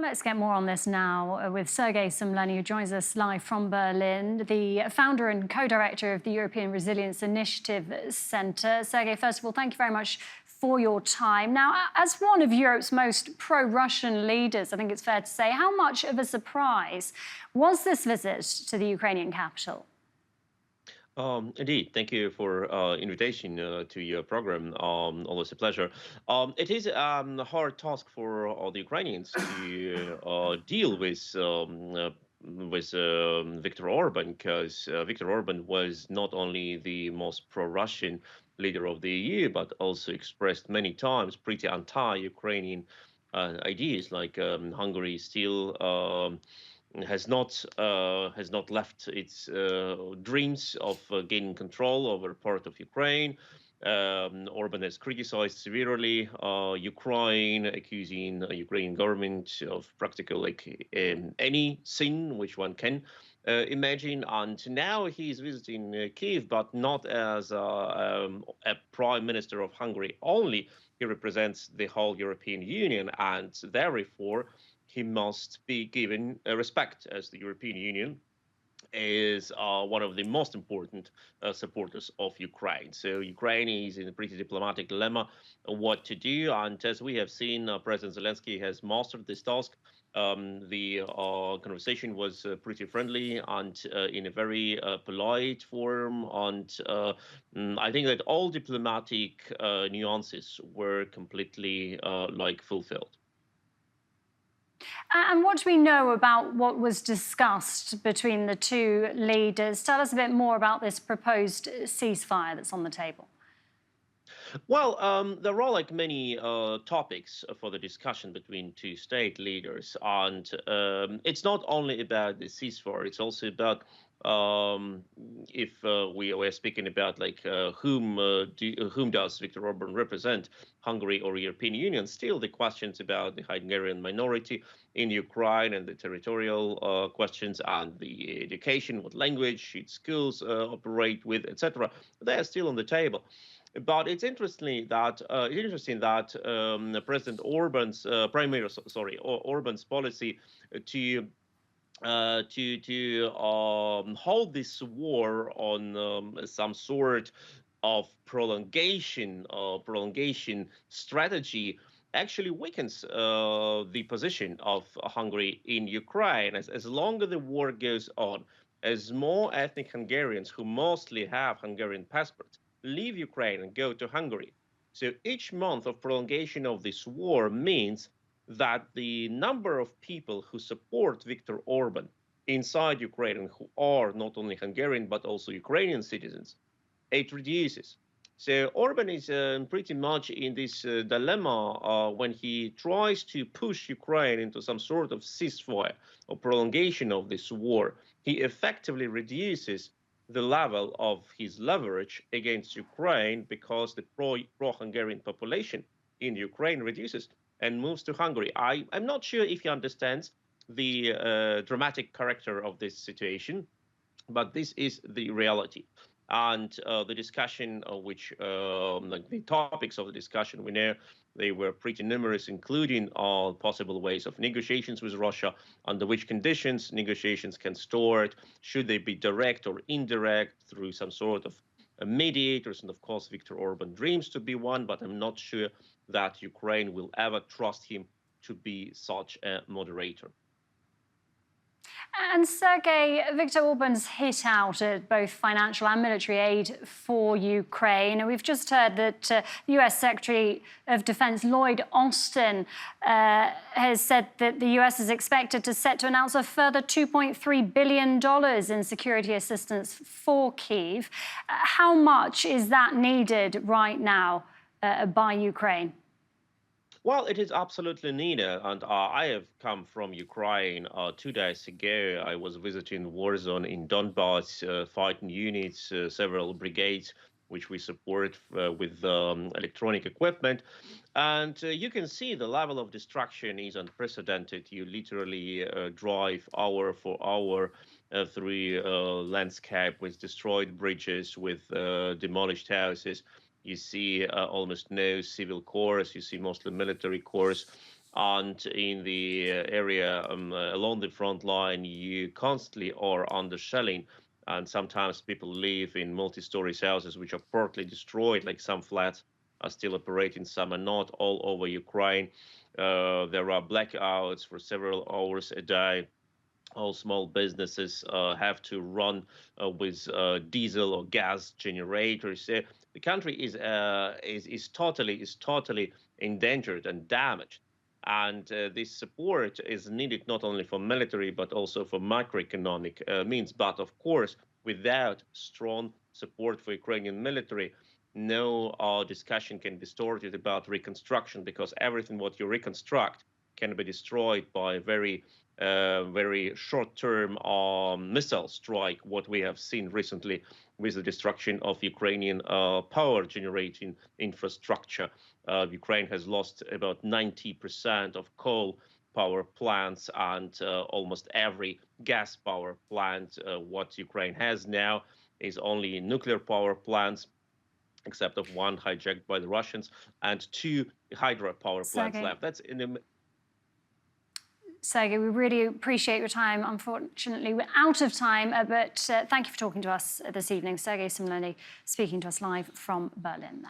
Well, let's get more on this now with Sergej Sumlenny, who joins us live from Berlin, the founder and co-director of the European Resilience Initiative Centre. Sergej, first of all, thank you very much for your time. Now, as one of Europe's most pro-Russian leaders, I think it's fair to say, how much of a surprise was this visit to the Ukrainian capital? Indeed, thank you for invitation to your program. Always a pleasure. It is a hard task for all the Ukrainians to deal with Viktor Orban, because Viktor Orban was not only the most pro-Russian leader of the EU, but also expressed many times pretty anti-Ukrainian ideas, like Hungary still. Has not left its dreams of gaining control over part of Ukraine. Orban has criticized severely Ukraine, accusing the Ukrainian government of practically any sin which one can imagine. And now he's visiting Kiev, but not as a prime minister of Hungary only. He represents the whole European Union, and therefore he must be given respect, as the European Union is one of the most important supporters of Ukraine. So Ukraine is in a pretty diplomatic dilemma what to do. And as we have seen, President Zelensky has mastered this task. The conversation was pretty friendly and in a very polite form. And I think that all diplomatic nuances were completely fulfilled. And what do we know about what was discussed between the two leaders? Tell us a bit more about this proposed ceasefire that's on the table. Well, there are many topics for the discussion between two state leaders, and it's not only about the ceasefire; it's also about if we were speaking about whom does Viktor Orban represent, Hungary or European Union. Still, the questions about the Hungarian minority in Ukraine and the territorial questions and the education, what language its schools operate with, etc. They are still on the table. But it's interesting that President Orban's Orban's policy to hold this war on some sort of prolongation strategy actually weakens the position of Hungary in Ukraine. As long as the war goes on, as more ethnic Hungarians who mostly have Hungarian passports leave Ukraine and go to Hungary. So each month of prolongation of this war means that the number of people who support Viktor Orban inside Ukraine and who are not only Hungarian but also Ukrainian citizens, it reduces. So Orban is pretty much in this dilemma when he tries to push Ukraine into some sort of ceasefire or prolongation of this war. He effectively reduces the level of his leverage against Ukraine because the pro-Hungarian population in Ukraine reduces and moves to Hungary. I'm not sure if he understands the dramatic character of this situation, but this is the reality. And the discussion, the topics of the discussion, we know they were pretty numerous, including possible ways of negotiations with Russia, under which conditions negotiations can start, should they be direct or indirect through some sort of mediators. And of course, Viktor Orban dreams to be one, but I'm not sure that Ukraine will ever trust him to be such a moderator. And Sergej, Viktor Orban's hit out at both financial and military aid for Ukraine. And we've just heard that the US Secretary of Defense Lloyd Austin has said that the US is expected to announce a further $2.3 billion in security assistance for Kiev. How much is that needed right now by Ukraine? Well, it is absolutely needed, and I have come from Ukraine 2 days ago. I was visiting war zone in Donbass, fighting units, several brigades, which we support with electronic equipment. And you can see the level of destruction is unprecedented. You literally drive hour for hour through landscape with destroyed bridges, with demolished houses. You see almost no civil cores. You see mostly military cores. And in the area along the front line, you constantly are under shelling. And sometimes people live in multi-story houses which are partly destroyed, like some flats are still operating, some are not, all over Ukraine. There are blackouts for several hours a day. All small businesses have to run with diesel or gas generators. The country is totally endangered and damaged. And this support is needed not only for military but also for macroeconomic means. But of course, without strong support for Ukrainian military, no discussion can be started about reconstruction, because everything what you reconstruct can be destroyed by very short-term missile strike, what we have seen recently with the destruction of Ukrainian power generating infrastructure. Ukraine has lost about 90% of coal power plants, and almost every gas power plant what Ukraine has now is only nuclear power plants, except of one hijacked by the Russians, and two hydropower plants Sergej. left. That's in the Sergej, we really appreciate your time. Unfortunately, we're out of time, but thank you for talking to us this evening. Sergej Sumlenny speaking to us live from Berlin.